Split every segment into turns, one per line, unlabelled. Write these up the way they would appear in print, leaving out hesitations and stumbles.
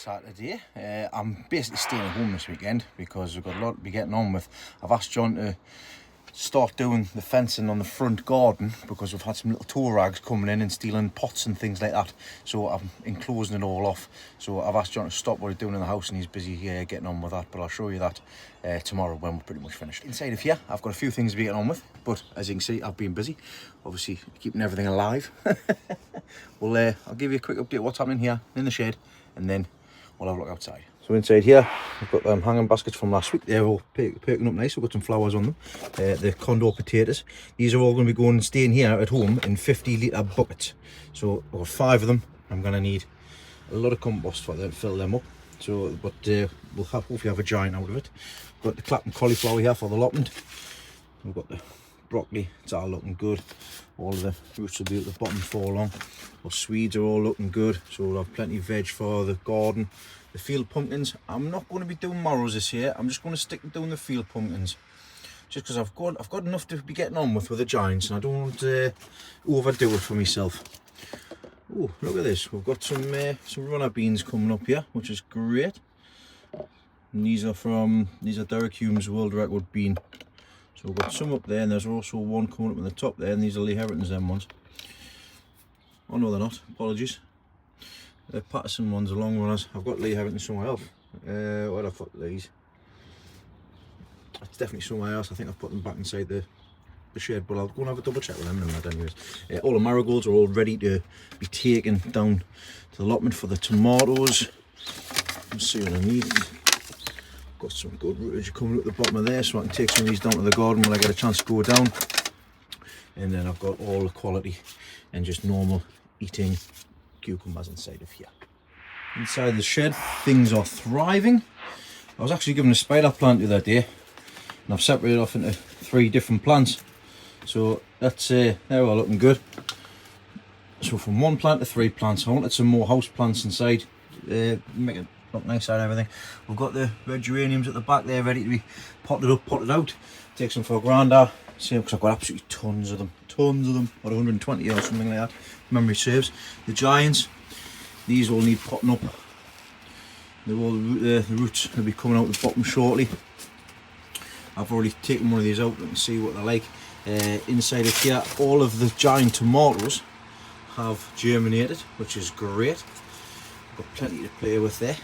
Saturday. I'm basically staying at home this weekend because we've got a lot to be getting on with. I've asked John to start doing the fencing on the front garden because we've had some little tow rags coming in and stealing pots and things like that. So I'm enclosing it all off. So I've asked John to stop what he's doing in the house and he's busy getting on with that. But I'll show you that tomorrow when we're pretty much finished. Inside of here, I've got a few things to be getting on with. But as you can see, I've been busy. Obviously, keeping everything alive. Well, I'll give you a quick update of what's happening here in the shed. And then we'll have a look outside. So inside here, we've got them hanging baskets from last week. They're all perking up nice. We've got some flowers on them. The condor potatoes. These are all going to be going and staying here at home in 50-litre buckets. So I've got 5 of them. I'm going to need a lot of compost for them to fill them up. So, but we'll hopefully have a giant out of it. We've got the clapping cauliflower here for the allotment. We've got the broccoli. It's all looking good. All of the roots will be at the bottom fall along. Our Swedes are all looking good. So we'll have plenty of veg for the garden. The field pumpkins, I'm not going to be doing marrows this year. I'm just going to stick to doing the field pumpkins, just because I've got enough to be getting on with the giants, and I don't want to overdo it for myself. Oh, look at this! We've got some runner beans coming up here, which is great. And these are Derek Hume's world record bean. So we've got some up there, and there's also one coming up in the top there, and these are Lee Herrington's them ones. Oh no, they're not. Apologies. The Patterson ones are long runners. I've got Lee Herrington somewhere else. Where have I put these? It's definitely somewhere else. I think I've put them back inside the shed, but I'll go and have a double check with them in a minute anyways. All the marigolds are all ready to be taken down to the allotment for the tomatoes. Let's see what I need. Got some good rootage coming at the bottom of there, so I can take some of these down to the garden when I get a chance to go down. And then I've got all the quality and just normal eating cucumbers inside of here. Inside the shed, things are thriving. I was actually given a spider plant the other day, and I've separated off into 3 different plants. So that's they're all looking good. So from 1 plant to 3 plants. I wanted some more house plants inside, make it look nice and everything. We've got the red geraniums at the back there ready to be potted up, potted out. Take some for Grandad. See, because I've got absolutely tons of them, or 120 or something like that. Memory serves. The giants, these all need potting up. They're all the roots will be coming out the bottom shortly. I've already taken one of these out. You can see what they're like. Inside of here, all of the giant tomatoes have germinated, which is great. Got plenty to play with there.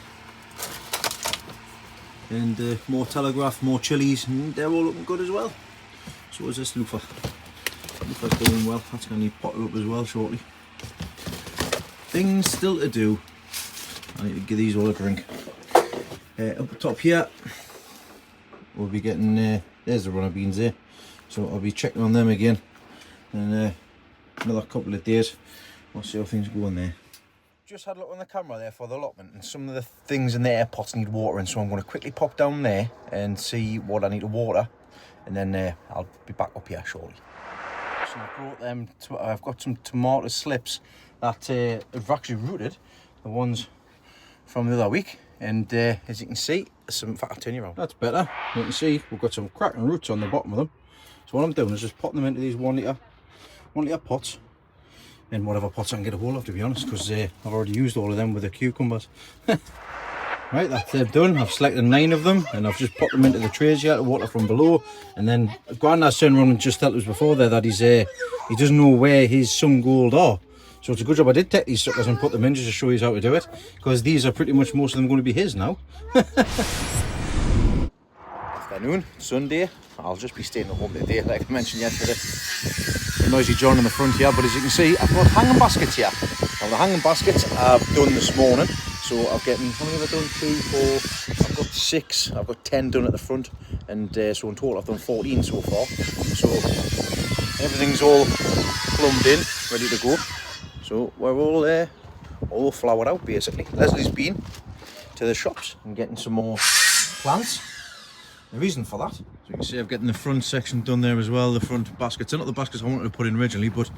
And more telegraph, more chilies, and they're all looking good as well. So is this loofah. Loofah's going well. That's going to need potted up as well shortly. Things still to do. I need to give these all a drink. Up the top here, we'll be getting, there's the runner beans there. So I'll be checking on them again in another couple of days. We'll see how things go in there. Just had a look on the camera there for the allotment, and some of the things in the air pots need watering, so I'm going to quickly pop down there and see what I need to water, and then I'll be back up here shortly. So I brought them, I've got some tomato slips that have actually rooted, the ones from the other week, and as you can see, in fact I'll turn you around. That's better. You can see we've got some cracking roots on the bottom of them. So what I'm doing is just potting them into these 1 litre pots, in whatever pots I can get a hold of, to be honest, because I've already used all of them with the cucumbers. Right, that's them done. I've selected 9 of them, and I've just put them into the trays here to water from below. And then Grandad's turned around and just told us before there that he doesn't know where his sun gold are. So it's a good job I did take these suckers and put them in just to show you how to do it, because these are pretty much most of them going to be his now. Afternoon, Sunday. I'll just be staying at home today, like I mentioned yesterday. A noisy John in the front here, but as you can see, I've got hanging baskets here. Now the hanging baskets I've done this morning, so I've getting, how many have I done? 2, 4, I've got 6, I've got 10 done at the front, and so in total I've done 14 so far. So everything's all plumbed in, ready to go. So we're all flowered out basically. Leslie's been to the shops and getting some more plants. The reason for that, so you can see I've getting the front section done there as well, the front baskets. They're not the baskets I wanted to put in originally, but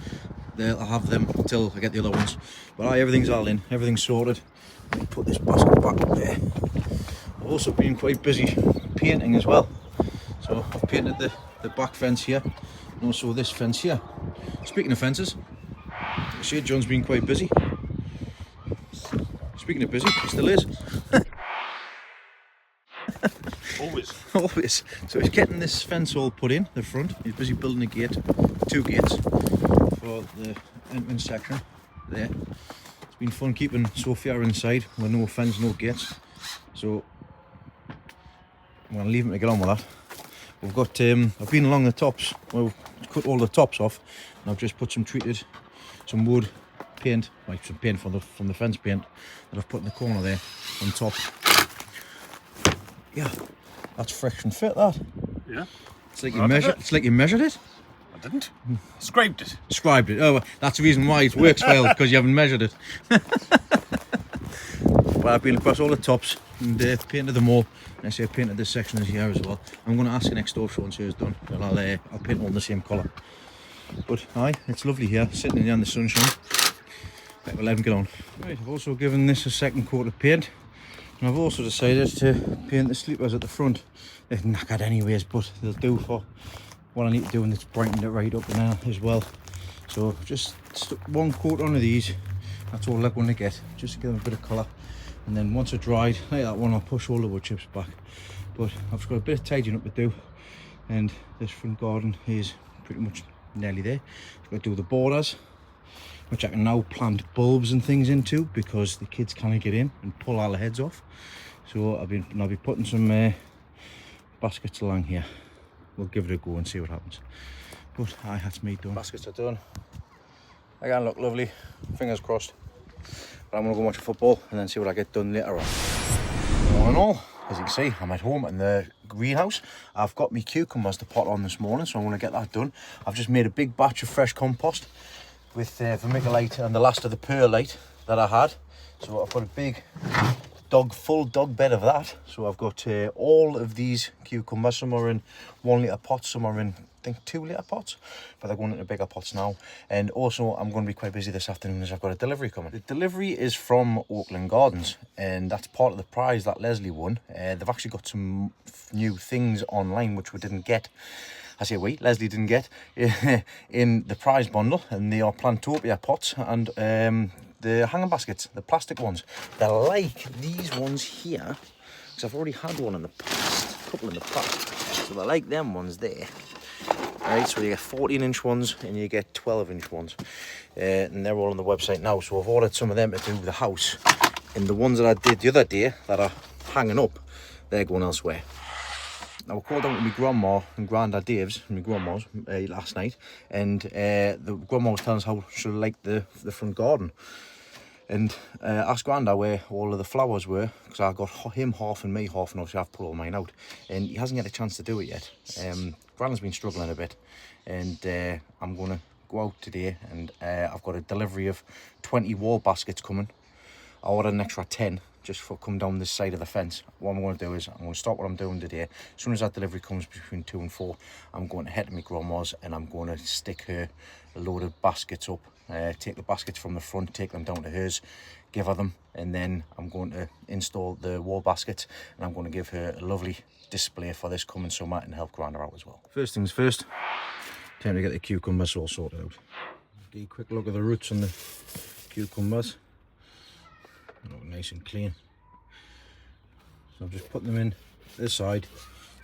I'll have them until I get the other ones. But everything's all in, everything's sorted. Let me put this basket back up there. I've also been quite busy painting as well. So I've painted the back fence here, and also this fence here. Speaking of fences, you see John's been quite busy. He's speaking of busy, he still is.
Always.
Always. So he's getting this fence all put in the front. He's busy building a gate, 2 gates for the entrance section there. It's been fun keeping Sophia inside with no fence, no gates. So I'm going to leave him to get on with that. We've got, I've been along the tops, well, we've cut all the tops off, and I've just put some wood paint, like some paint from the fence paint that I've put in the corner there on top. Yeah, that's fresh and fit, that.
Yeah.
It's like you measured it.
I didn't. Scraped it.
Scribed it. Oh, well, that's the reason why it works well, because you haven't measured it. Well, I've been across all the tops and painted them all. And I say I painted this section here as well. I'm going to ask the next door so and see it's done, and I'll paint all in the same colour. But aye, it's lovely here, sitting in the sunshine. Right, we'll let him get on. Right, I've also given this a second coat of paint, and I've also decided to paint the sleepers at the front. They're knackered anyways, but they'll do for what I need to do, and it's brightened it right up now as well. So I've just stuck 1 coat on of these. That's all I'm going to get, just to give them a bit of colour. And then once it's dried, like that one, I'll push all the wood chips back. But I've got a bit of tidying up to do, and this front garden is pretty much nearly there. I've got to do the borders, which I can now plant bulbs and things into, because the kids can't get in and pull all the heads off. So I'll be putting some baskets along here. We'll give it a go and see what happens. But aye, that's me done. Baskets are done. Again, look lovely. Fingers crossed. But I'm going to go watch football and then see what I get done later on. All in all, as you can see, I'm at home in the greenhouse. I've got my cucumbers to pot on this morning, so I'm going to get that done. I've just made a big batch of fresh compost with vermiculite and the last of the perlite that I had. So I've got a big full dog bed of that. So I've got all of these cucumbers. Some are in 1 litre pots, some are in, I think, 2 litre pots, but they're going into bigger pots now. And also I'm going to be quite busy this afternoon as I've got a delivery coming. The delivery is from Oakland Gardens, and that's part of the prize that Leslie won. They've actually got some new things online which we didn't get. I say Leslie didn't get in the prize bundle, and they are Plantopia pots and the hanging baskets, the plastic ones. They're like these ones here, because I've already had one in the past, a couple in the past. So they're like them ones there. Right, so you get 14-inch ones and you get 12-inch ones. And they're all on the website now. So I've ordered some of them to do the house. And the ones that I did the other day that are hanging up, they're going elsewhere. Now, I called down to my grandma and Grandad Dave's, my grandma's, last night, and the grandma was telling us how she liked the front garden. And asked Grandad where all of the flowers were, because I got him half and me half, and obviously I've put all mine out. And he hasn't had a chance to do it yet. Grandad's been struggling a bit, and I'm going to go out today, and I've got a delivery of 20 wall baskets coming. I ordered an extra 10 just for come down this side of the fence. What I'm going to do is I'm going to stop what I'm doing today. As soon as that delivery comes between 2 and 4, I'm going to head to my grandma's, and I'm going to stick her a load of baskets up. Take the baskets from the front, take them down to hers, give her them, and then I'm going to install the wall baskets, and I'm going to give her a lovely display for this coming summer and help Grandad out as well. First things first, time to get the cucumbers all sorted out. Get a quick look at the roots on the cucumbers. Look nice and clean. So I'm just putting them in this side.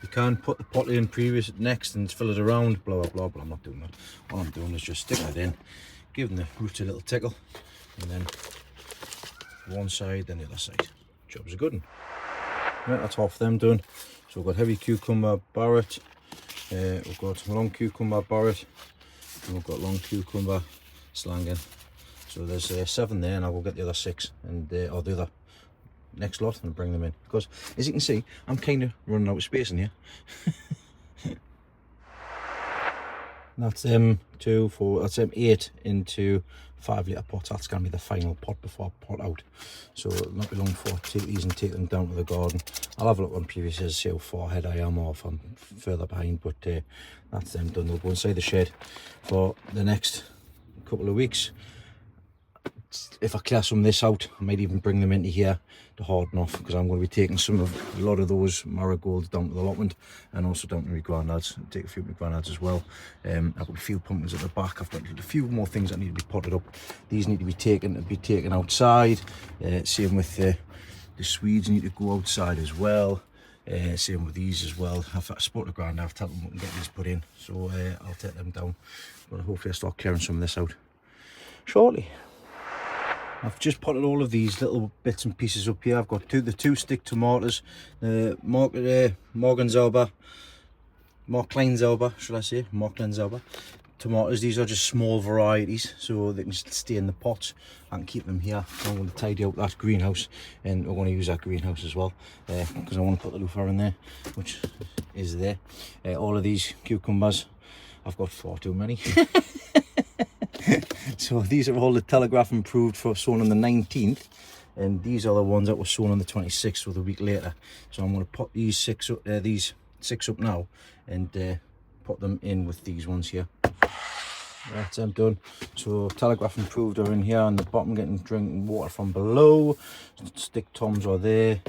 You can put the pot in next and fill it around, blah blah blah, but I'm not doing that. All I'm doing is just sticking it in, giving the roots a little tickle, and then one side, then the other side. Job's a good one. Right, that's half them done. So we've got heavy cucumber Barrett, we've got long cucumber Barrett, and we've got long cucumber Slangen. So there's 7 there, and I will get the other 6 and or the other next lot and bring them in, because as you can see, I'm kind of running out of space in here. That's 2, 4, that's 8 into 5 litre pots. That's going to be the final pot before I pot out. So it'll not be long before I take these and take them down to the garden. I'll have a look on previous to see how far ahead I am or if I'm further behind, but that's them done. They'll go inside the shed for the next couple of weeks. if I clear some of this out, I might even bring them into here to harden off, because I'm going to be taking a lot of those marigolds down to the allotment and also down to my granddads. I'll take a few of my granddads as well. I've got a few pumpkins at the back. I've got a few more things that need to be potted up. These need to be taken outside. Same with the Swedes need to go outside as well. Same with these as well. I've spoken to Grandad, I've told them we can get these put in, so I'll take them down. But hopefully I'll start clearing some of this out shortly. I've just potted all of these little bits and pieces up here. I've got the two stick tomatoes, Morgenzauber tomatoes. These are just small varieties, so they can stay in the pots. I can keep them here. I'm going to tidy out that greenhouse, and we're going to use that greenhouse as well, because I want to put the loofah in there, which is there. All of these cucumbers, I've got far too many. So these are all the Telegraph improved for sown on the 19th, and these are the ones that were sown on the 26th, so the week later. So I'm going to put these six up now, and put them in with these ones here. Right, I'm done. So Telegraph improved are in here on the bottom, getting drinking water from below. Stick toms are there.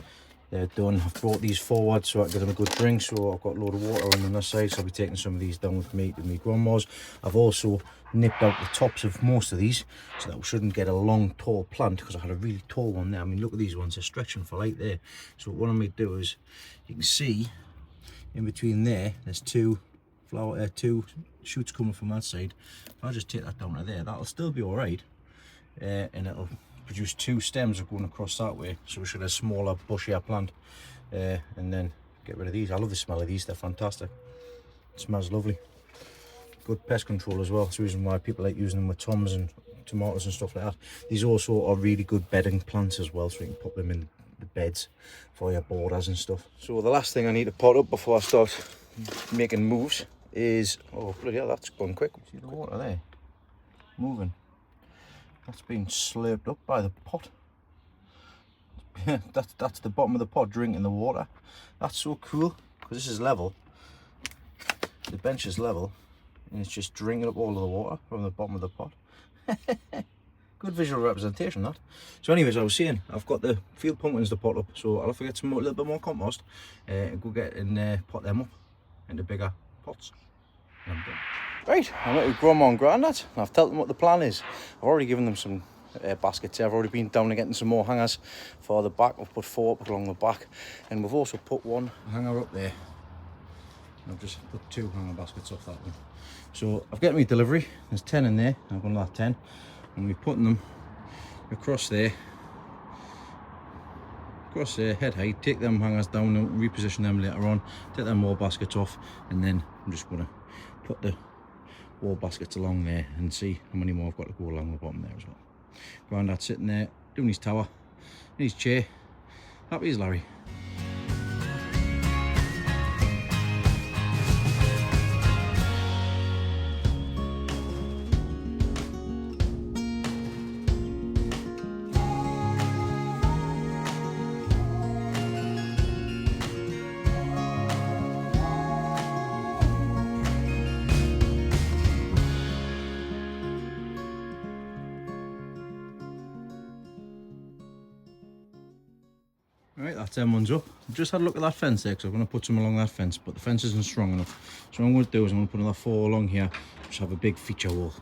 They're done. I've brought these forward so I can get them a good drink. So I've got a load of water on the side, so I'll be taking some of these down with me to my grandma's. I've also nipped out the tops of most of these, so that we shouldn't get a long tall plant, because I had a really tall one there. I mean, look at these ones, they're stretching for light there. So what I might do is, you can see in between there's two shoots coming from that side. If I just take that down to there, that'll still be all right, and it'll produce two stems going across that way, so we should have a smaller bushier plant, and then get rid of these. I love the smell of these, they're fantastic. It smells lovely. Good pest control as well. That's the reason why people like using them with toms and tomatoes and stuff like that. These also are really good bedding plants as well, so you can put them in the beds for your borders and stuff. So the last thing I need to pot up before I start making moves is, oh bloody hell, that's gone quick. See the water there moving? That's been slurped up by the pot. that's the bottom of the pot drinking the water. That's so cool, because this is level. The bench is level, and it's just drinking up all of the water from the bottom of the pot. Good visual representation, that. So anyways, I was saying, I've got the field pumpkins to pot up, so I'll have to get a little bit more compost and go get and pot them up into bigger pots. And I'm done. Right, I'm at with Grandma and Grandad. I've told them what the plan is. I've already given them some baskets here. I've already been down and getting some more hangers for the back. I've put 4 up along the back, and we've also put 1 hanger up there. I've just put 2 hanger baskets off that one. So I've got me delivery. There's 10 in there. I'm going to have 10. And we're putting them across there, head height. Take them hangers down and reposition them later on. Take them wall baskets off, and then I'm just going to put the wall baskets along there and see how many more I've got to go along the bottom there as well. Grandad's sitting there doing his tower in his chair, happy as Larry. Right, that's them ones up. I've just had a look at that fence there, because I'm going to put some along that fence, but the fence isn't strong enough. So what I'm going to do is I'm going to put another 4 along here, just have a big feature wall.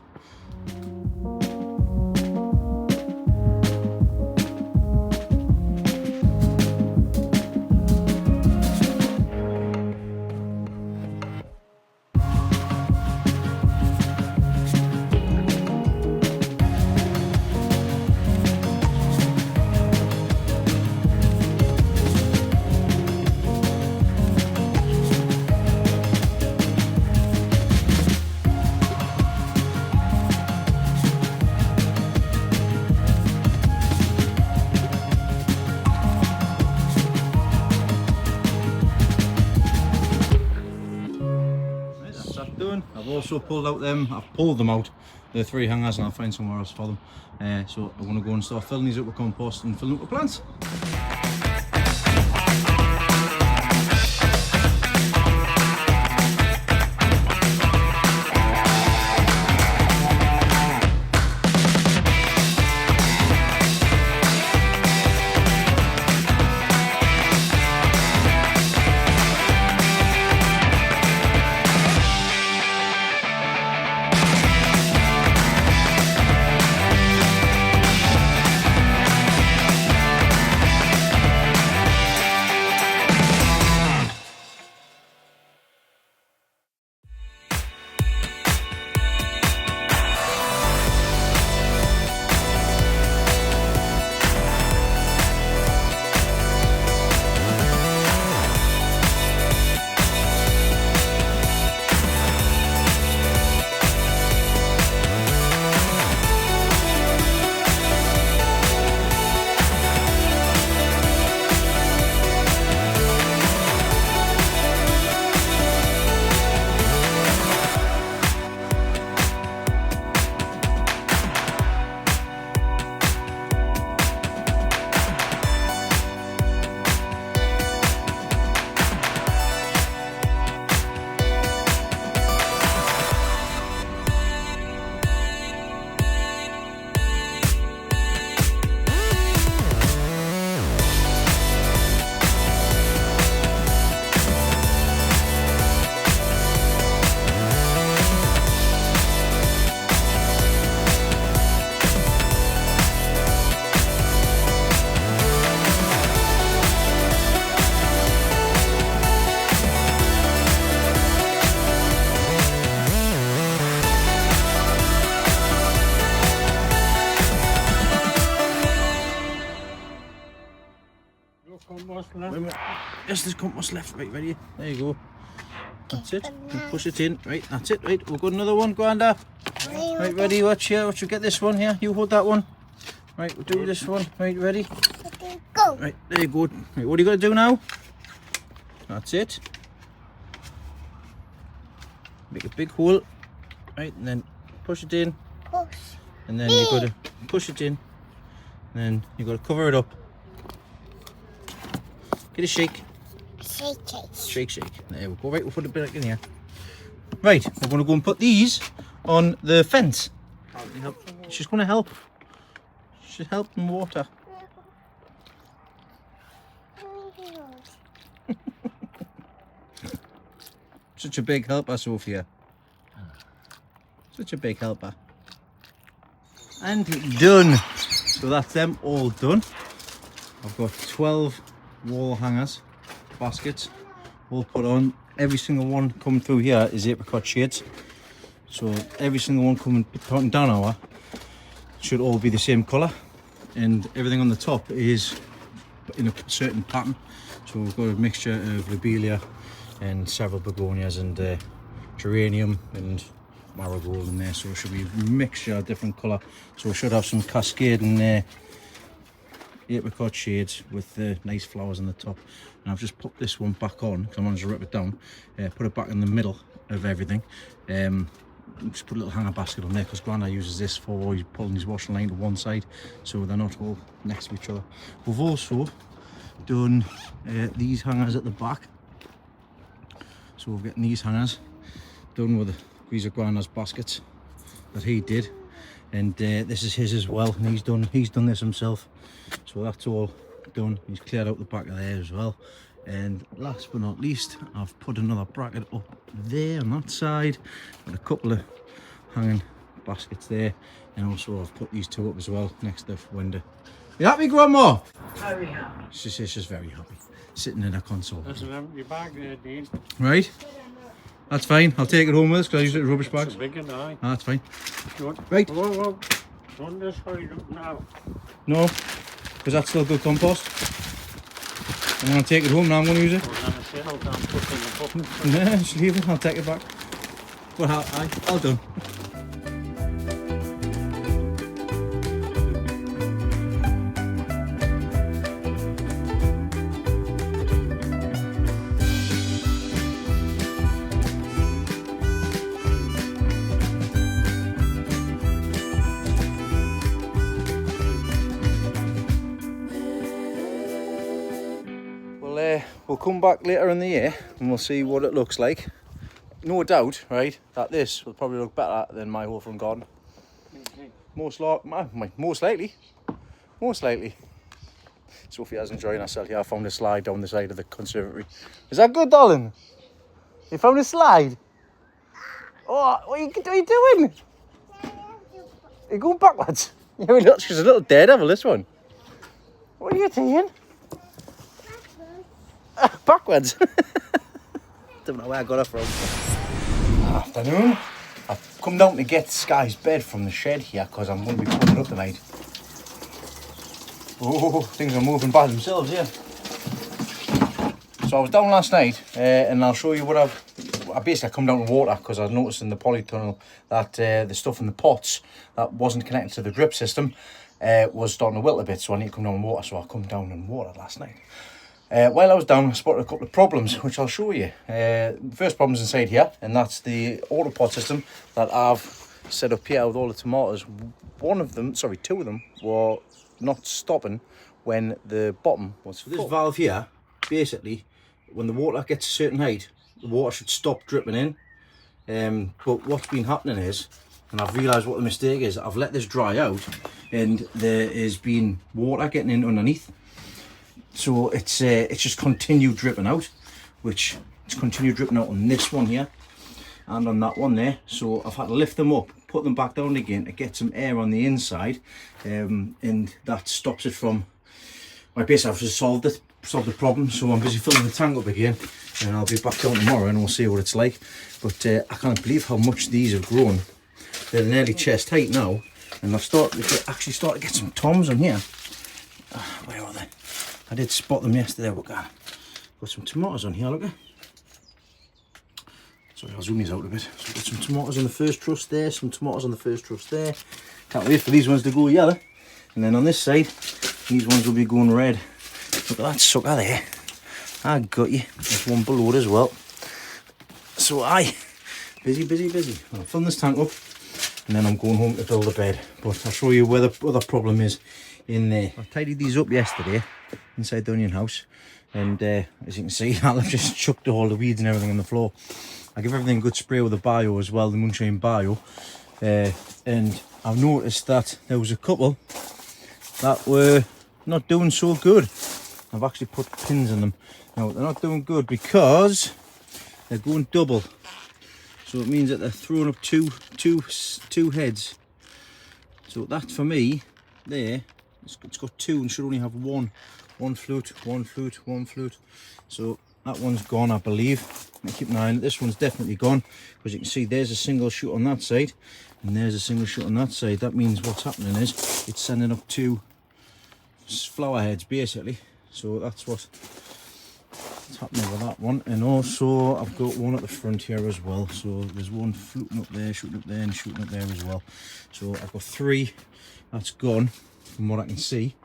I've also pulled them out, the 3 hangers, and I'll find somewhere else for them. So I want to go and start filling these up with compost and filling up with plants. Wait a minute. Yes, there's compost left. Right, ready? There you go. That's it. You push it in. Right, that's it. Right, we've got another one, Grandad. Right, ready? Watch here. Watch you get this one here. You hold that one. Right, we'll do this one. Right, ready?
Go.
Right, there you go. Right, what are you going to do now? That's it. Make a big hole. Right, and then push it in.
Push.
And then you've got to push it in. And then you've got to cover it up. Get a shake.
Shake, shake.
Shake, shake. There we go. Right, we'll put it back in here. Right, we're going to go and put these on the fence. She's going to help. She's helping water. Such a big helper, Sophia. Such a big helper. And done. So that's them all done. I've got 12 wall hangers, baskets, all put on. Every single one coming through here is apricot shades. So every single one coming down our should all be the same colour. And everything on the top is in a certain pattern. So we've got a mixture of lobelia and several begonias and geranium and marigold in there. So it should be a mixture of different colour. So we should have some cascading apricot shades with nice flowers on the top. And I've just put this one back on because I wanted to rip it down, put it back in the middle of everything. Just put a little hanger basket on there because Grandad uses this for he's pulling his washing line to one side so they're not all next to each other. We've also done these hangers at the back. So we're getting these hangers done with these are Grandad's baskets that he did, and this is his as well, and he's done this himself. So that's all done. He's cleared out the back of there as well. And last but not least, I've put another bracket up there on that side with a couple of hanging baskets there, and also I've put these two up as well next to the window. You happy, Grandma?
Very happy.
She's just very happy, sitting in her console.
There's an empty bag there, Dean.
Right, that's fine. I'll take it home with us because I use it as rubbish bags.
It's a big one, aye.
Ah, that's fine.
Don't,
Right.
Whoa. Don't just hurry up now.
No, because that's still good compost. I'm going to take it home now. I'm going to use it.
We're going to say I'll put in the bucket.
No, just leave it. I'll take it back. But I'll done. We'll come back later in the year and we'll see what it looks like. No doubt, right, that this will probably look better than my whole front garden. Most likely. Sophia's enjoying herself here. I found a slide down the side of the conservatory. Is that good, darling? You found a slide? Oh, what are you doing? You're going backwards. She's a little daredevil, this one. What are you doing? Backwards. Don't know where I got it from. Afternoon. I've come down to get Sky's bed from the shed here because I'm going to be putting it up tonight. Oh, things are moving by themselves here. So I was down last night and I'll show you what I basically come down to water because I noticed in the polytunnel that the stuff in the pots that wasn't connected to the drip system was starting to wilt a bit, so I need to come down and water. So I come down and watered last night. While I was down, I spotted a couple of problems, which I'll show you. The first problem's inside here, and that's the autopot system that I've set up here with all the tomatoes. Two of them were not stopping when the bottom was full. This valve here, basically, when the water gets a certain height, the water should stop dripping in. But what's been happening is, and I've realised what the mistake is, I've let this dry out, and there has been water getting in underneath. So it's just continued dripping out, which it's continued dripping out on this one here and on that one there. So I've had to lift them up, put them back down again to get some air on the inside, and that stops it from. Basically I've just solved the problem. So I'm busy filling the tank up again, and I'll be back down tomorrow and we'll see what it's like. But I can't believe how much these have grown. They're nearly chest height now, and I've started to get some toms on here. Where are they? I did spot them yesterday. We're going. Got some tomatoes on here, look at. Sorry, I'll zoom these out a bit. So got some tomatoes on the first truss there, some tomatoes on the first truss there. Can't wait for these ones to go yellow. And then on this side, these ones will be going red. Look at that sucker there. I got you. There's one below it as well. So aye, busy, busy, busy. I'll fill this tank up and then I'm going home to build a bed. But I'll show you where the other problem is in there. I tidied these up yesterday inside the onion house. And as you can see, I've just chucked all the weeds and everything on the floor. I give everything a good spray with the bio as well, the Moonshine Bio. And I've noticed that there was a couple that were not doing so good. I've actually put pins in them. Now, they're not doing good because they're going double. So it means that they're throwing up two heads. So that for me, there, it's got two and should only have one. One flute, one flute, one flute. So that one's gone, I believe. I keep an eye on it. This one's definitely gone because you can see there's a single shoot on that side and there's a single shoot on that side. That means what's happening is it's sending up two flower heads basically. So that's what's happening with that one. And also I've got one at the front here as well. So there's one fluting up there, shooting up there and shooting up there as well. So I've got three that's gone from what I can see.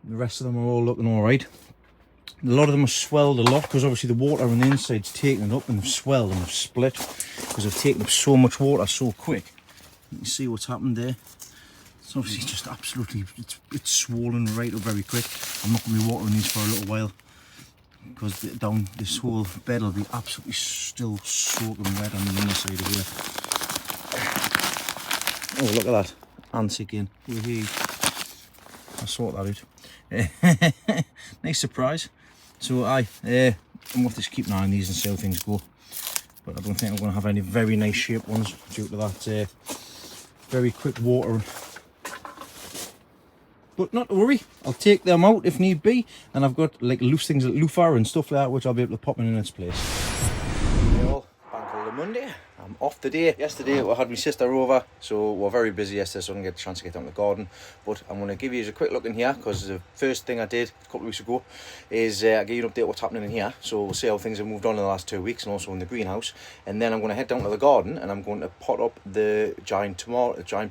The rest of them are all looking all right. A lot of them have swelled a lot because obviously the water on the inside's taken it up and they've swelled and they've split because they've taken up so much water so quick. You can see what's happened there. It's obviously just absolutely, it's swollen right up very quick. I'm not going to be watering these for a little while because down this whole bed will be absolutely still soaking wet on the inner side of here. Oh, look at that. Ants again. I'll sort that out. Nice surprise. So I'm going to have to keep an eye on these and see how things go. But I don't think I'm going to have any very nice shaped ones due to that very quick watering. But not to worry, I'll take them out if need be. And I've got like loose things like loofah and stuff like that which I'll be able to pop in its place. Hey all, bank holiday Monday. I'm off today. Yesterday I had my sister over, so we're very busy yesterday, so I didn't get a chance to get down to the garden. But I'm going to give you a quick look in here because the first thing I did a couple of weeks ago is give you an update what's happening in here. So we'll see how things have moved on in the last 2 weeks and also in the greenhouse. And then I'm going to head down to the garden and I'm going to pot up the giant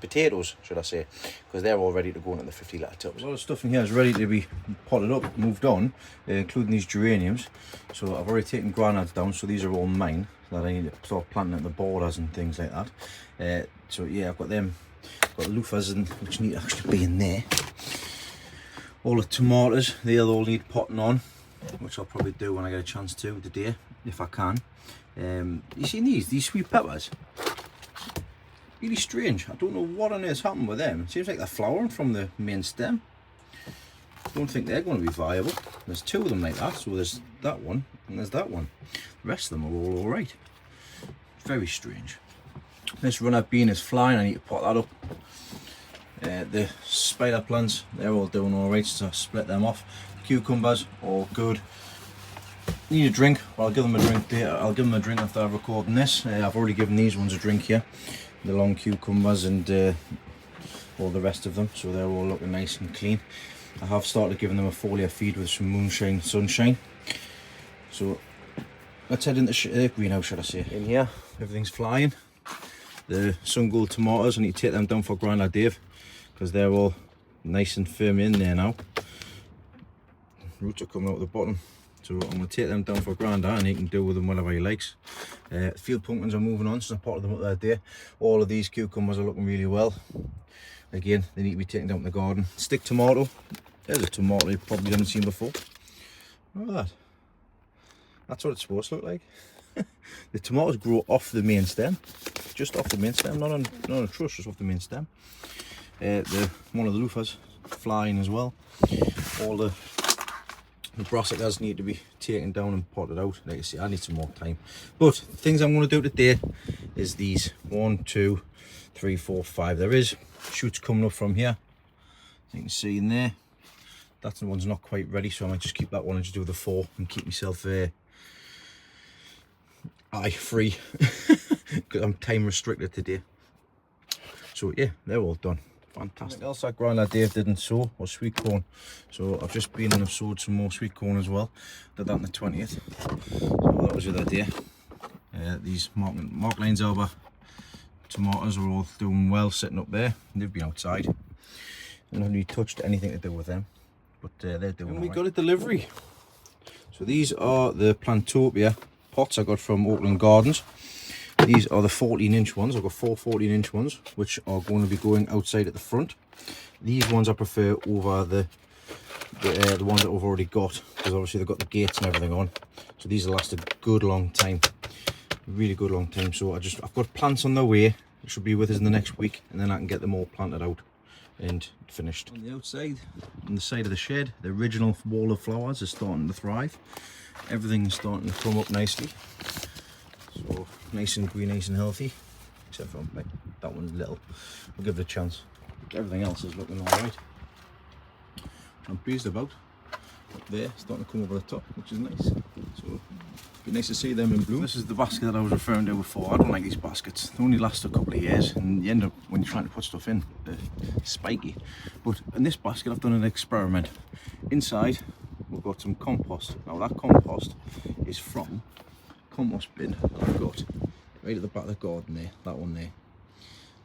potatoes, should I say, because they're all ready to go into the 50-litre tubs. A lot of stuff in here is ready to be potted up, moved on, including these geraniums. So I've already taken Grandad's down, so these are all mine that I need to start planting at the borders and things like that. So yeah, I've got them, got loofahs and which need to actually be in there. All the tomatoes, they'll all need potting on, which I'll probably do when I get a chance to today, if I can. You seen these sweet peppers? Really strange. I don't know what on earth's happened with them. It seems like they're flowering from the main stem. Don't think they're going to be viable. There's two of them like that, so there's that one and there's that one. The rest of them are all alright. Very strange. This runner bean is flying, I need to pot that up. The spider plants, they're all doing alright, so I split them off. Cucumbers, all good. Need a drink, well, I'll give them a drink later. I'll give them a drink after I'm recording this. I've already given these ones a drink here. The long cucumbers and all the rest of them, so they're all looking nice and clean. I have started giving them a foliar feed with some moonshine sunshine. So let's head into the greenhouse, should I say. In here, everything's flying. The sun gold tomatoes, I need to take them down for Grandad Dave because they're all nice and firm in there now. Roots are coming out the bottom, so I'm going to take them down for Grandad and he can do with them whatever he likes. Field pumpkins are moving on, so I potted them up that day. All of these cucumbers are looking really well. Again, they need to be taken down to the garden. Stick tomato. There's a tomato you probably haven't seen before. Look at that. That's what it's supposed to look like. The tomatoes grow off the main stem, just off the main stem, not on a truss, just off the main stem. One of the loofahs flying as well. All the brassicas need to be taken down and potted out. Like I say, I need some more time. But things I'm going to do today is these 1, 2, 3, 4, 5. There is shoots coming up from here. You can see in there. That one's not quite ready, so I might just keep that one and just do the 4 and keep myself free because I'm time restricted today. So yeah, they're all done. Fantastic. Else that Grandad Dave didn't sow was sweet corn. So I've just been and I've sowed some more sweet corn as well. Did that on the 20th. So that was the other day. These mark lines over tomatoes are all doing well, sitting up there. They've been outside. I haven't really touched anything to do with them, but they're doing. And we got a delivery. So these are the Plantopia pots I got from Auckland Gardens. These are the 14-inch ones. I've got 4 14-inch ones, which are going to be going outside at the front. These ones I prefer over the ones that I've already got, because obviously they've got the gates and everything on. So these will last a good long time, really good long time. So I've got plants on their way. It should be with us in the next week, and then I can get them all planted out and finished. On the outside, on the side of the shed, the original wall of flowers is starting to thrive. Everything is starting to come up nicely. So nice and green, nice and healthy, except for like, that one's little. We'll give it a chance. Everything else is looking alright. I'm pleased about. Up there, starting to come over the top, which is nice. So it'd be nice to see them in bloom. This is the basket that I was referring to before. I don't like these baskets. They only last a couple of years, and you end up, when you're trying to put stuff in, they're spiky. But in this basket, I've done an experiment. Inside, we've got some compost. Now that compost is from compost bin that I've got right at the back of the garden there, that one there.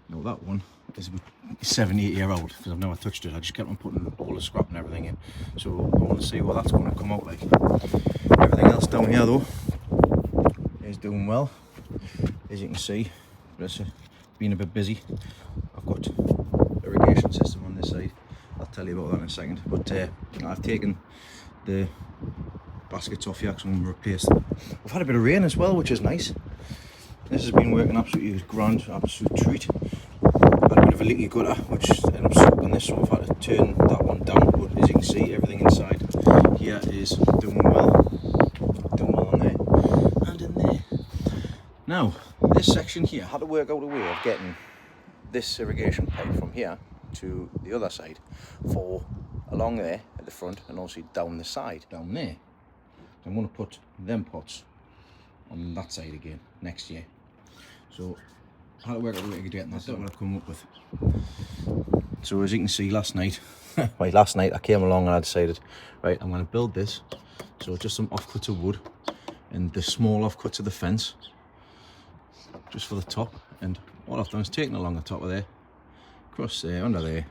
Now that one is about 7-8 year old, because I've never touched it. I just kept on putting all the scrap and everything in. So I want to see what that's going to come out like. Everything else down here though is doing well, as you can see. It's been a bit busy. I've got irrigation system on this side. I'll tell you about that in a second. But I've taken the baskets off here because I'm going to replace them. We've had a bit of rain as well, which is nice. This has been working absolutely grand, absolute treat. Had a bit of a leaky gutter, which ended up soaking this, so I've had to turn that one down. But as you can see, everything inside here is doing well. Doing well on there and in there. Now, this section here, I had to work out a way of getting this irrigation pipe from here to the other side for along there at the front, and also down the side, down there. I'm going to put them pots on that side again next year. So I had to work out a way to get that. That's what I've come up with. So as you can see, last night I came along and I decided, right, I'm going to build this. So just some offcuts of wood and the small offcuts of the fence, just for the top. And what I've done is taken along the top of there, across there, under there,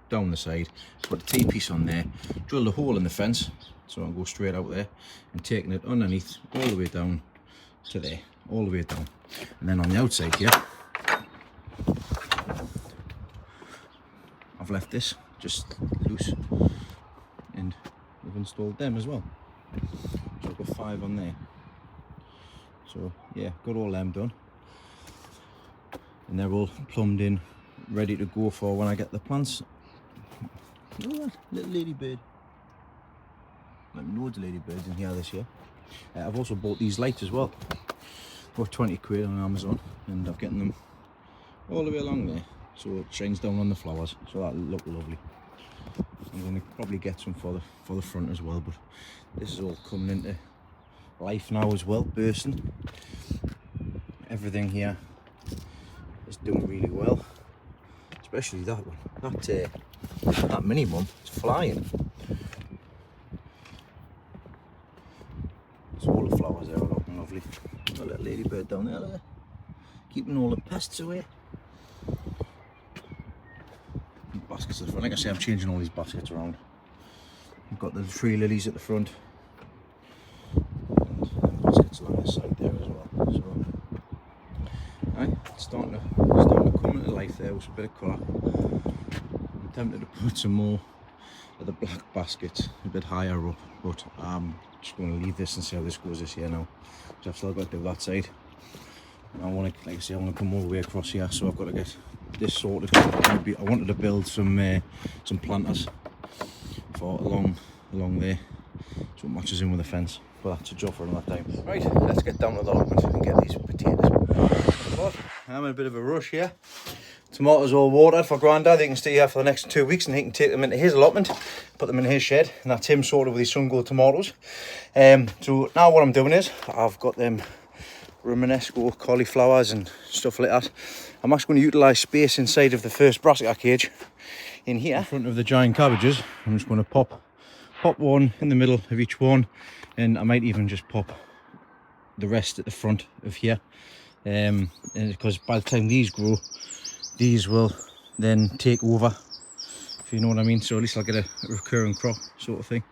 down the side, put a T-piece on there, drilled a hole in the fence, so I'll go straight out there, and taking it underneath all the way down to there, all the way down. And then on the outside here, I've left this just loose, and we've installed them as well. So I've got 5 on there. So yeah, got all them done, and they're all plumbed in, ready to go for when I get the plants. Look at that little ladybird. Like loads of ladybirds in here this year. I've also bought these lights as well. About 20 quid on Amazon, and I've getting them all the way along there, so it shines down on the flowers, so that'll look lovely. I'm going to probably get some for the front as well, but this is all coming into life now as well, bursting. Everything here is doing really well, especially that one. That mini one is flying. So all the flowers there are looking lovely. Got a little ladybird down there, keeping all the pests away. Baskets at the front. Like I say, I'm changing all these baskets around. I've got the 3 lilies at the front, and baskets along this side there as well. So, it's starting to come into life there with a bit of colour. I'm tempted to put some more of the black baskets a bit higher up, but I'm just going to leave this and see how this goes this year now. So I've still got to do that side. And I want to, like I say, I want to come all the way across here, so I've got to get this sorted. I wanted to build some planters for along there, so it matches in with the fence. But that's a job for another time. Right, let's get down to the allotment and get these potatoes. I'm in a bit of a rush here. Tomatoes all watered for Grandad. They can stay here for the next 2 weeks, and he can take them into his allotment, put them in his shed, and that's him sorted with his sun gold tomatoes. So now what I'm doing is I've got them Romanesco cauliflowers and stuff like that. I'm actually going to utilise space inside of the first brassica cage in here in front of the giant cabbages. I'm just going to pop one in the middle of each one, and I might even just pop the rest at the front of here, and because by the time these grow, these will then take over, if you know what I mean. So at least I'll get a recurring crop sort of thing.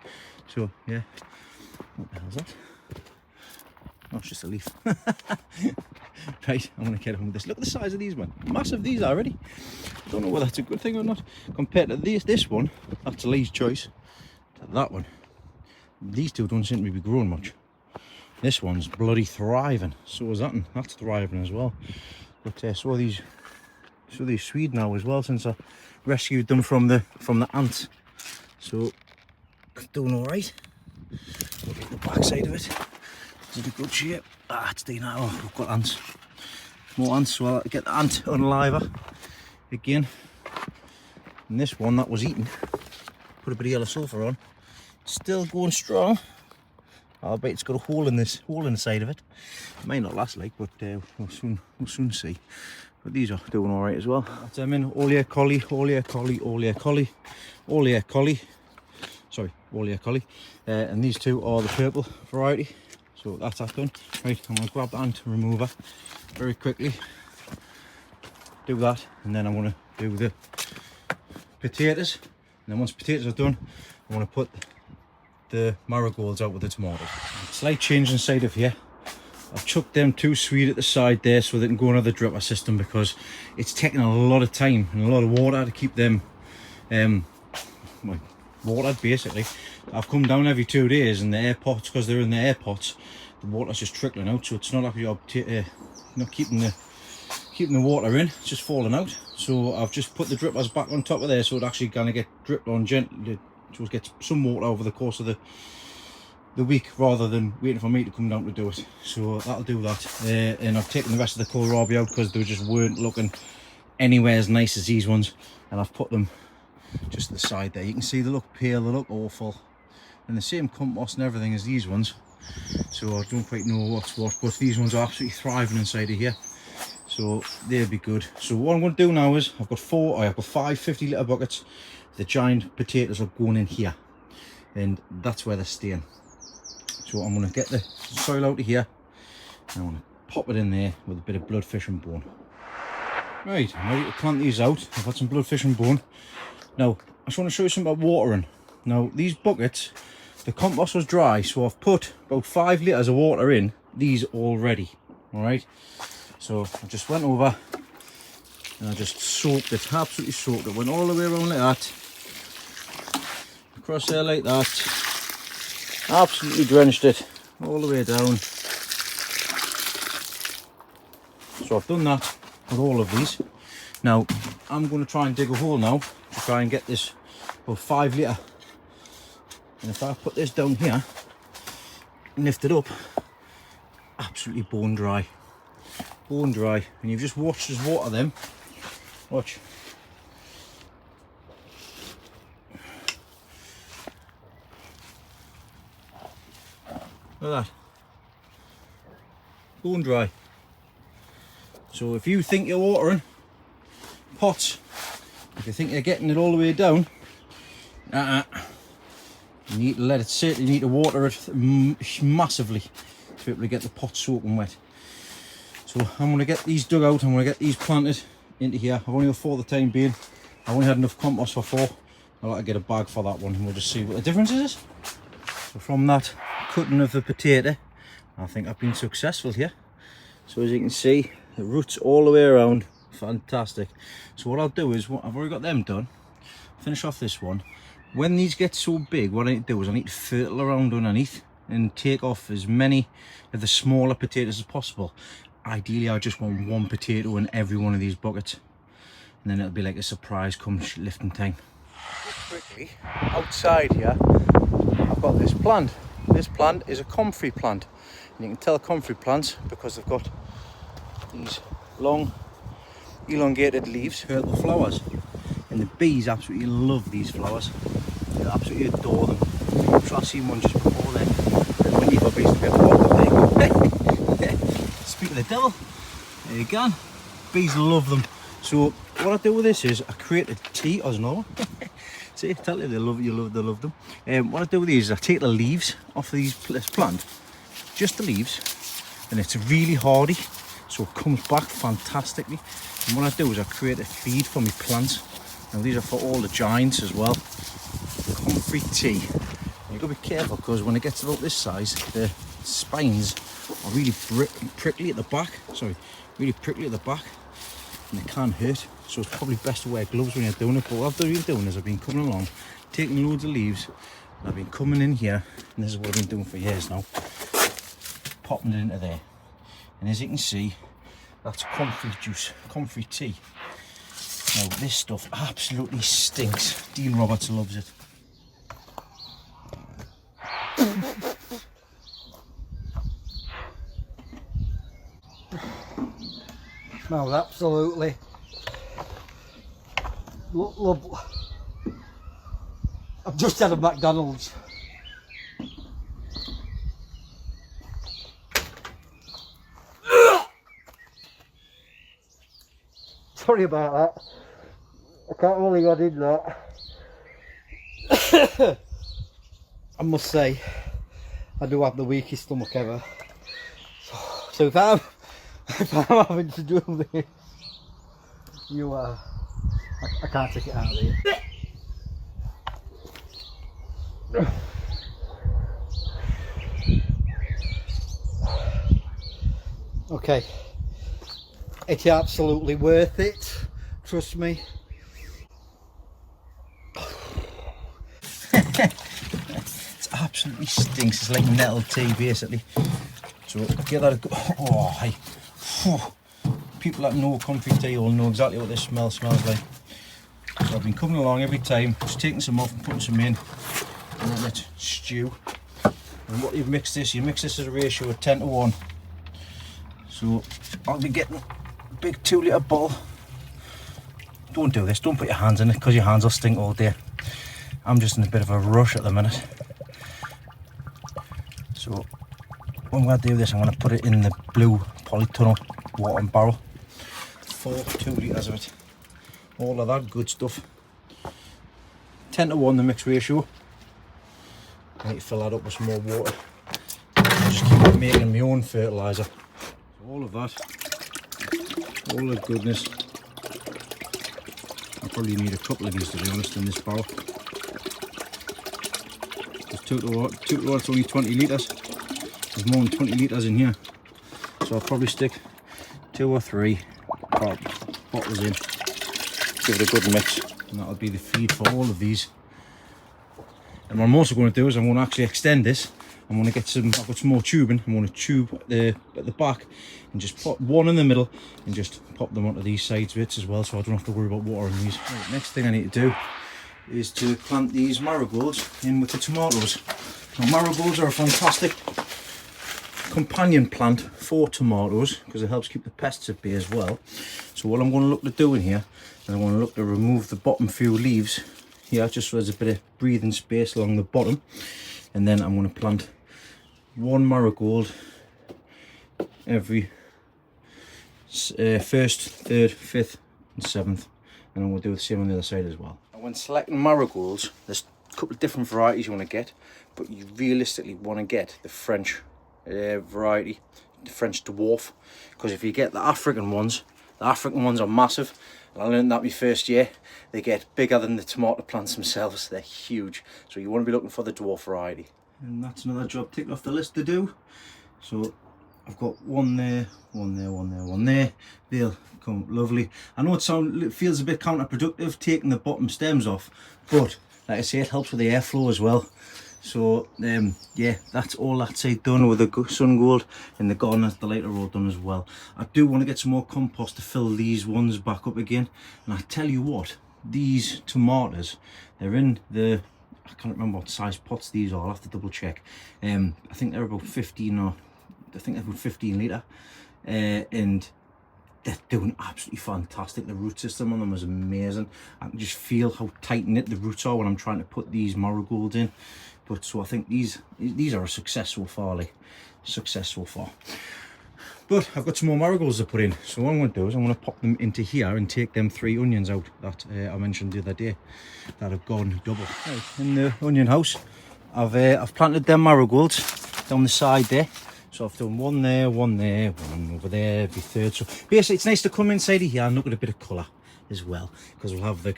So yeah, what the hell's that? Oh, it's just a leaf. Right, I'm going to get on with this. Look at the size of these, man. Massive these are already. I don't know whether that's a good thing or not. Compared to this one, that's Lee's choice. To that one, these two don't seem to be growing much. This one's bloody thriving. So is that one. That's thriving as well. But so these sweet now as well, since I rescued them from the ants. So doing all right. Look at the back side of it. Is it a good shape? Ah, it's doing that. Oh, we've got ants. More ants, so I'll get the ant unliver again. And this one that was eaten, put a bit of yellow sulphur on. Still going strong. I bet it's got a hole in the side of it. It may not last like, but we'll soon see. But these are doing all right as well. That's them in Olia Collie. Sorry, Olia Collie. And these two are the purple variety. So that's that done. Right, I'm going to grab the ant remover very quickly. Do that, and then I'm going to do the potatoes. And then once potatoes are done, I'm going to put the marigolds out with the tomatoes. Slight change inside of here. I've chucked them two sweet at the side there so they can go another dripper system, because it's taking a lot of time and a lot of water to keep them watered basically. I've come down every 2 days, and the air pots, because they're in the air pots, the water's just trickling out, so it's not like you're not keeping the water in, it's just falling out. So I've just put the drippers back on top of there, so it actually gonna get dripped on gently, so it gets some water over the course of the week, rather than waiting for me to come down to do it. So that'll do that. And I've taken the rest of the kohlrabi out because they just weren't looking anywhere as nice as these ones, and I've put them just to the side there. You can see they look pale, they look awful, and the same compost and everything as these ones, so I don't quite know what's what, but these ones are absolutely thriving inside of here, so they'll be good. So what I'm going to do now is I've got 5 50-litre buckets. The giant potatoes are going in here, and that's where they're staying. So I'm going to get the soil out of here, and I'm going to pop it in there with a bit of bloodfish and bone. Right, I'm ready to plant these out. I've had some bloodfish and bone. Now, I just want to show you something about watering. Now, these buckets, the compost was dry, so I've put about 5 litres of water in these already. Alright, so I just went over and I just soaked it, absolutely soaked it. Went all the way around like that, across there like that, absolutely drenched it all the way down. So I've done that with all of these. Now, I'm going to try and dig a hole now to try and get this about 5 litre. And if I put this down here and lift it up, absolutely bone dry. Bone dry. And you've just watched us water them. Watch. Look at that. Bone dry. So if you think you're watering pots, if you think you're getting it all the way down, you need to let it sit, you need to water it massively to be able to get the pot soaking wet. So I'm going to get these dug out, I'm going to get these planted into here. I've only got 4 the time being. I've only had enough compost for 4. I'll have to get a bag for that one, and we'll just see what the difference is. So from that cutting of the potato, I think I've been successful here. So as you can see, the roots all the way around, fantastic. So what I'll do is, I've already got them done, finish off this one. When these get so big, what I need to do is I need to fertile around underneath and take off as many of the smaller potatoes as possible. Ideally, I just want 1 potato in every one of these buckets, and then it'll be like a surprise come lifting time. Quickly, outside here, I've got this plant. This plant is a Comfrey plant, and you can tell Comfrey plants because they've got these long elongated leaves, purple flowers, and the bees absolutely love these flowers. They absolutely adore them. I'm sure I've seen one just before then. The honeybees to be able to walk up there. the devil. There you go. Bees love them. So what I do with this is I create a tea as no. See, tell you they love them. What I do with these is I take the leaves off of this plant, just the leaves, and it's really hardy, so it comes back fantastically. And what I do is I create a feed for my plants. Now these are for all the giants as well. Comfrey tea. You've got to be careful because when it gets about this size, the spines are really prickly at the back. Really prickly at the back, and they can hurt. So it's probably best to wear gloves when you're doing it. But what I've been doing is I've been coming along, taking loads of leaves, and I've been coming in here, and this is what I've been doing for years now, popping it into there. And as you can see, that's comfrey juice, comfrey tea. Now this stuff absolutely stinks. Dean Roberts loves it.
Smells absolutely lovely. I've just had a McDonald's. Sorry about that. I can't believe I did that. I must say, I do have the weakest stomach ever. So if I'm having to do this, I can't take it out of here. Okay, it's absolutely worth it, trust me.
It absolutely stinks. It's like nettle tea basically. So give that a go. Oh, hey. People that know comfrey tea will know exactly what this smells like. So I've been coming along every time, just taking some off and putting some in, and then let's stew. And what you mix this as a ratio of 10 to 1. So I'll be getting a big 2 litre bowl. Don't do this, don't put your hands in it because your hands will stink all day. I'm just in a bit of a rush at the minute. So what I'm going to do this, I'm going to put it in the blue polytunnel water barrel. 2 litres of it. All of that good stuff. 10 to 1 the mix ratio. I need to fill that up with some more water. I'll just keep making my own fertilizer. So all of that, all the goodness. I probably need a couple of these to be honest in this barrel. Just 2 to 1, it's only 20 litres. There's more than 20 litres in here. So I'll probably stick 2 or 3 bottles in. Give it a good mix, and that'll be the feed for all of these. And what I'm also going to do is I'm going to actually extend this. I'm going to get some, I've got some more tubing. I'm going to tube at the back and just put one in the middle and just pop them onto these sides bits as well, so I don't have to worry about watering these. Right, next thing I need to do is to plant these marigolds in with the tomatoes. Now marigolds are a fantastic companion plant for tomatoes because it helps keep the pests at bay as well. So what I'm going to look to do in here, and I'm going to look to remove the bottom few leaves here just so there's a bit of breathing space along the bottom, and then I'm going to plant 1 marigold every 1st, 3rd, 5th and 7th, and I'm going to do the same on the other side as well. And when selecting marigolds, there's a couple of different varieties you want to get, but you realistically want to get the French variety, the French dwarf, because if you get the African ones are massive, and I learned that my first year. They get bigger than the tomato plants themselves. They're huge, so you want to be looking for the dwarf variety. And that's another job ticked off the list to do. So I've got 1 there, 1 there, 1 there, 1 there. They'll come lovely. I know it feels a bit counterproductive taking the bottom stems off, but like I say, it helps with the airflow as well. So yeah, that's all that side done with the sun gold, and the garden has the lighter row done as well. I do want to get some more compost to fill these ones back up again. And I tell you what, these tomatoes, they're in the, I can't remember what size pots these are, I'll have to double check. I think they're about 15 or I think they're about 15 litre, and they're doing absolutely fantastic. The root system on them is amazing. I can just feel how tight knit the roots are when I'm trying to put these marigolds in. But so I think these are a successful farley, successful far. But I've got some more marigolds to put in, so what I'm going to do is I'm going to pop them into here and take them 3 onions out that I mentioned the other day that have gone double. Right, in the onion house, I've planted them marigolds down the side there. So I've done one there, one over there, every third. So basically it's nice to come inside of here and look at a bit of colour as well, because we'll have the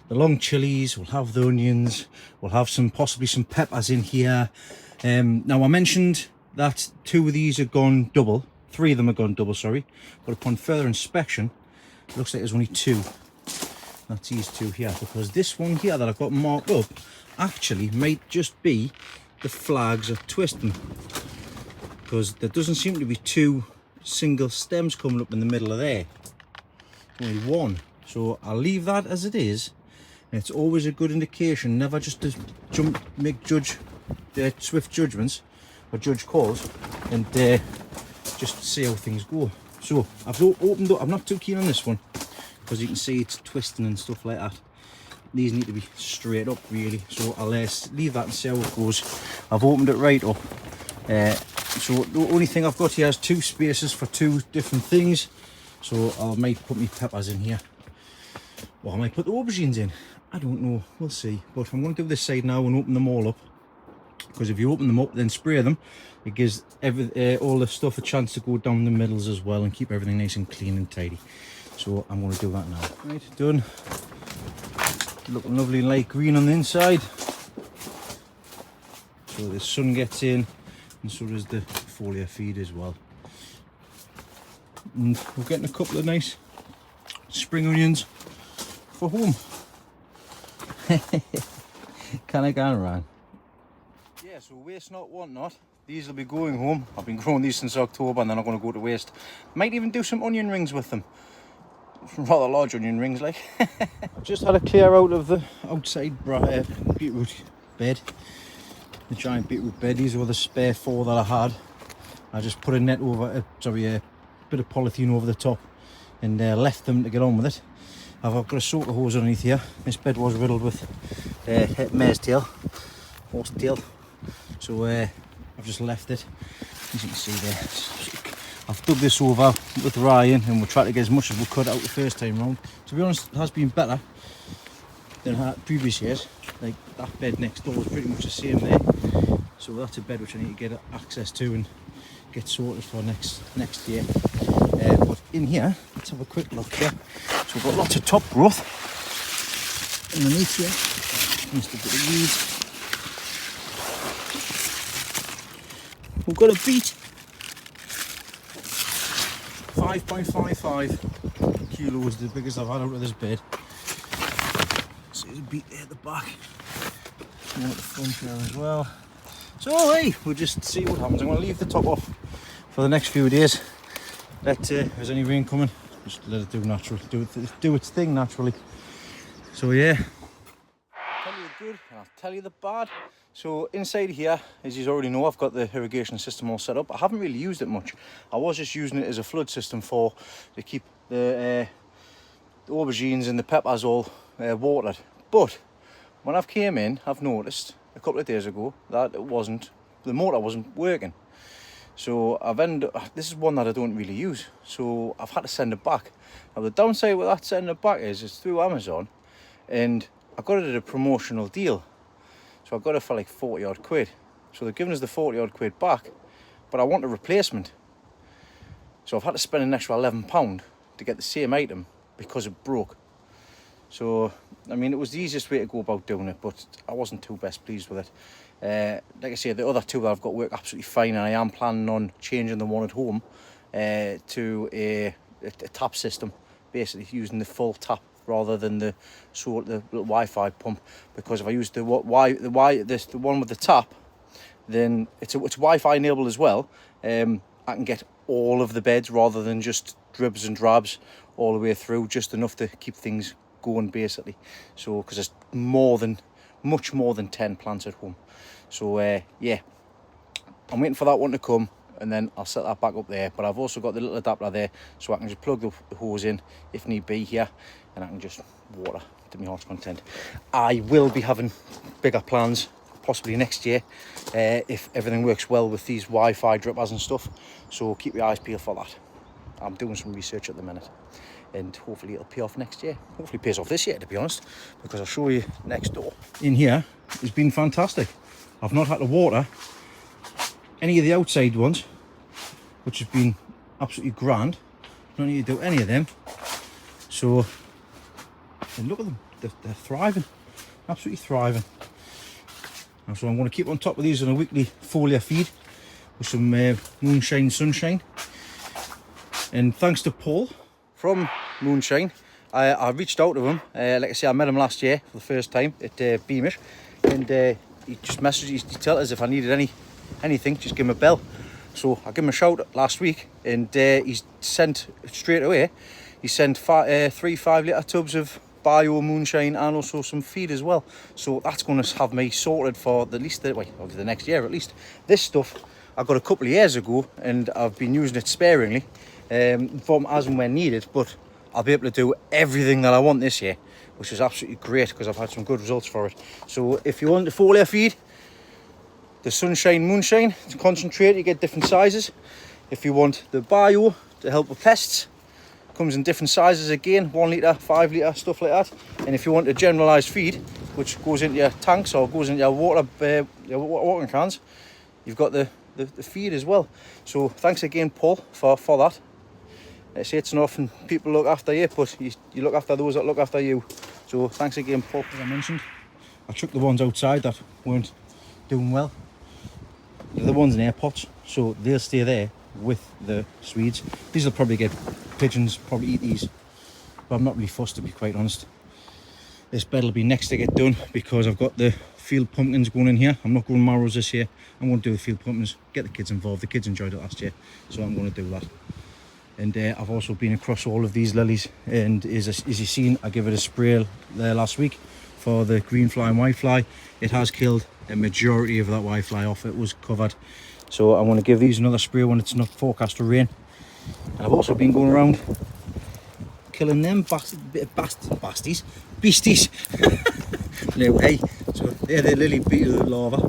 long chilies, we'll have the onions, we'll have possibly some peppers in here. Now I mentioned that 2 of these have gone double, 3 of them have gone double, sorry, but upon further inspection it looks like there's only 2. That's these 2 here, because this one here that I've got marked up actually might just be the flags are twisting, because there doesn't seem to be 2 single stems coming up in the middle of there, only 1. So I'll leave that as it is, and it's always a good indication, never just to make swift judgments or judge calls, and just see how things go. So I've opened up. I'm not too keen on this one because you can see it's twisting and stuff like that. These need to be straight up really, so I'll leave that and see how it goes. I've opened it right up. So the only thing I've got here is 2 spaces for 2 different things, so I might put my peppers in here, or I might put the aubergines in. I don't know, we'll see. But I'm going to do this side now and open them all up, because if you open them up then spray them, it gives all the stuff a chance to go down the middles as well and keep everything nice and clean and tidy. So I'm going to do that now. Right, done. Looking lovely and light green on the inside, so the sun gets in and so does the foliar feed as well. And we're getting a couple of nice spring onions for home. Can I go around? Yeah, so waste not, want not. These will be going home. I've been growing these since October and they're not going to go to waste. Might even do some onion rings with them. Rather large onion rings like. I've just had a clear out of the outside beetroot bed. The giant beetroot bed. These were the spare 4 that I had. I just put a net over, a bit of polythene over the top and left them to get on with it. I've got a soaker hose underneath here. This bed was riddled with mare's tail, horse tail. So I've just left it, as you can see there. I've dug this over with Ryan and we'll try to get as much as we could out the first time round. To be honest, it has been better than previous years. Like that bed next door was pretty much the same there. So that's a bed which I need to get access to and get sorted for next year. But in here, let's have a quick look here. So we've got lots of top growth underneath here. Just a bit of weeds. We've got a beet. 5.55 kilos, the biggest I've had out of this bed. So there's a beet there at the back. And at the front there as well. So hey, we'll just see what happens. I'm going to leave the top off for the next few days. If there's any rain coming, just let it do its thing naturally. So yeah, I'll tell you the good and I'll tell you the bad. So inside here, as you already know, I've got the irrigation system all set up. I haven't really used it much. I was just using it as a flood system to keep the aubergines and the peppers all watered. But when I've came in, I've noticed a couple of days ago that the motor wasn't working. So this is one that I don't really use, so I've had to send it back. Now the downside with that sending it back is it's through Amazon, and I got it at a promotional deal. So I got it for like 40 odd quid. So they're giving us the 40 odd quid back, but I want a replacement. So I've had to spend an extra £11 to get the same item because it broke. So, I mean, it was the easiest way to go about doing it, but I wasn't too best pleased with it. Like I say, the other 2 that I've got work absolutely fine, and I am planning on changing the one at home to a tap system, basically using the full tap rather than the little Wi-Fi pump, because if I use the one with the tap, then it's Wi-Fi enabled as well. I can get all of the beds rather than just dribs and drabs all the way through, just enough to keep things going basically. So because there's much more than 10 plants at home. So yeah, I'm waiting for that one to come and then I'll set that back up there. But I've also got the little adapter there, so I can just plug the hose in if need be here, and I can just water to my heart's content. I will be having bigger plans possibly next year, if everything works well with these Wi-Fi drippers and stuff. So keep your eyes peeled for that. I'm doing some research at the minute, and hopefully it'll pay off next year. Hopefully it pays off this year, to be honest, because I'll show you next door. In here, it's been fantastic. I've not had to water any of the outside ones, which has been absolutely grand. Don't need to do any of them. So, and look at them, they're thriving, absolutely thriving. And so I'm going to keep on top of these on a weekly foliar feed with some Moonshine Sunshine. And thanks to Paul from Moonshine, I reached out to him. Like I say, I met him last year for the first time at Beamish, and he just messaged, he told us if I needed anything, just give him a bell. So I gave him a shout last week, and he's sent straight away. He sent 3 5-litre tubs of bio moonshine and also some feed as well. So that's going to have me sorted for the next year at least. This stuff I got a couple of years ago, and I've been using it sparingly, from as and when needed. But I'll be able to do everything that I want this year, which is absolutely great because I've had some good results for it. So if you want the foliar feed, the Sunshine Moonshine to concentrate, you get different sizes. If you want the bio to help with pests, comes in different sizes again, 1 litre, 5 litre, stuff like that. And if you want a generalised feed, which goes into your tanks or goes into your watering cans, you've got the feed as well. So thanks again, Paul, for that. I say it's not often people look after you, but you look after those that look after you. So thanks again, Paul. As I mentioned, I chucked the ones outside that weren't doing well. They're the ones in air pots, so they'll stay there with the Swedes. These will probably get pigeons, probably eat these, but I'm not really fussed, to be quite honest. This bed will be next to get done because I've got the field pumpkins going in here. I'm not growing marrows this year. I'm going to do the field pumpkins, get the kids involved. The kids enjoyed it last year, so I'm going to do that. And I've also been across all of these lilies, and as you've seen, I gave it a spray there last week for the green fly and white fly. It has killed a majority of that white fly off. It was covered, so I'm going to give these another spray when it's not forecast to rain. And I've also been going around killing them beasties. No way. So they're the lily beetle larvae.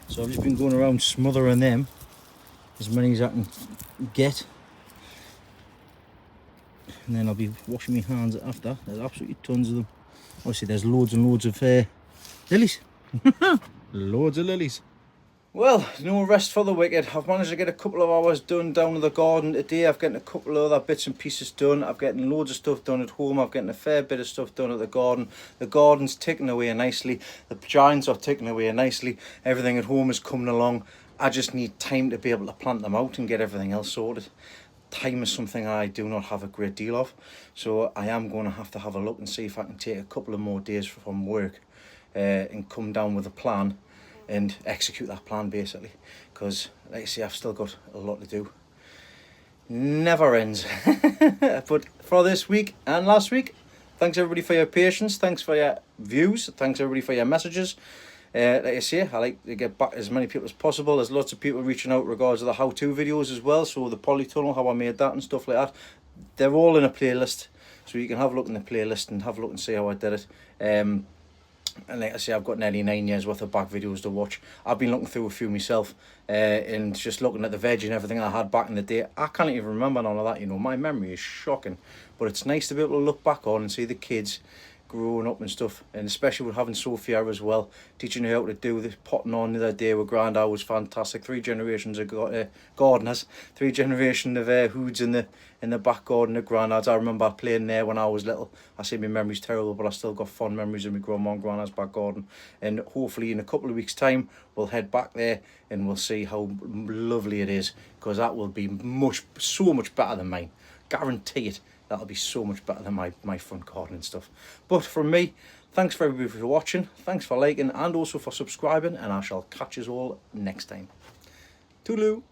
So I've just been going around smothering them, as many as I can get. And then I'll be washing my hands after. There's absolutely tons of them. Obviously there's loads and loads of lilies. Loads of lilies. Well, no rest for the wicked. I've managed to get a couple of hours done down in the garden today. I've gotten a couple of other bits and pieces done. I've gotten loads of stuff done at home. I've gotten a fair bit of stuff done at the garden. The garden's ticking away nicely. The giants are ticking away nicely. Everything at home is coming along. I just need time to be able to plant them out and get everything else sorted. Time is something I do not have a great deal of, so I am going to have a look and see if I can take a couple of more days from work and come down with a plan and execute that plan, basically, because like I say, I've still got a lot to do. Never ends. But for this week and last week, thanks everybody for your patience, thanks for your views, thanks everybody for your messages. Like I say, I like to get back as many people as possible. There's lots of people reaching out regards to the how-to videos as well, so the polytunnel, how I made that and stuff like that, they're all in a playlist, so you can have a look in the playlist and have a look and see how I did it. And like I say, I've got nearly 9 years worth of back videos to watch. I've been looking through a few myself, and just looking at the veg and everything I had back in the day. I can't even remember none of that, you know. My memory is shocking, but it's nice to be able to look back on and see the kids growing up and stuff, and especially with having Sophia as well, teaching her how to do the potting on the other day with Grandad was fantastic. 3 generations of gardeners, 3 generations of hoods in the back garden of Grandad's. I remember playing there when I was little. I say my memory's terrible, but I still got fond memories of my grandma and Grandad's back garden. And hopefully in a couple of weeks' time we'll head back there and we'll see how lovely it is, because that will be so much better than mine. Guarantee it. That'll be so much better than my front garden and stuff. But from me, thanks for everybody for watching, thanks for liking and also for subscribing, and I shall catch you all next time. Toodaloo.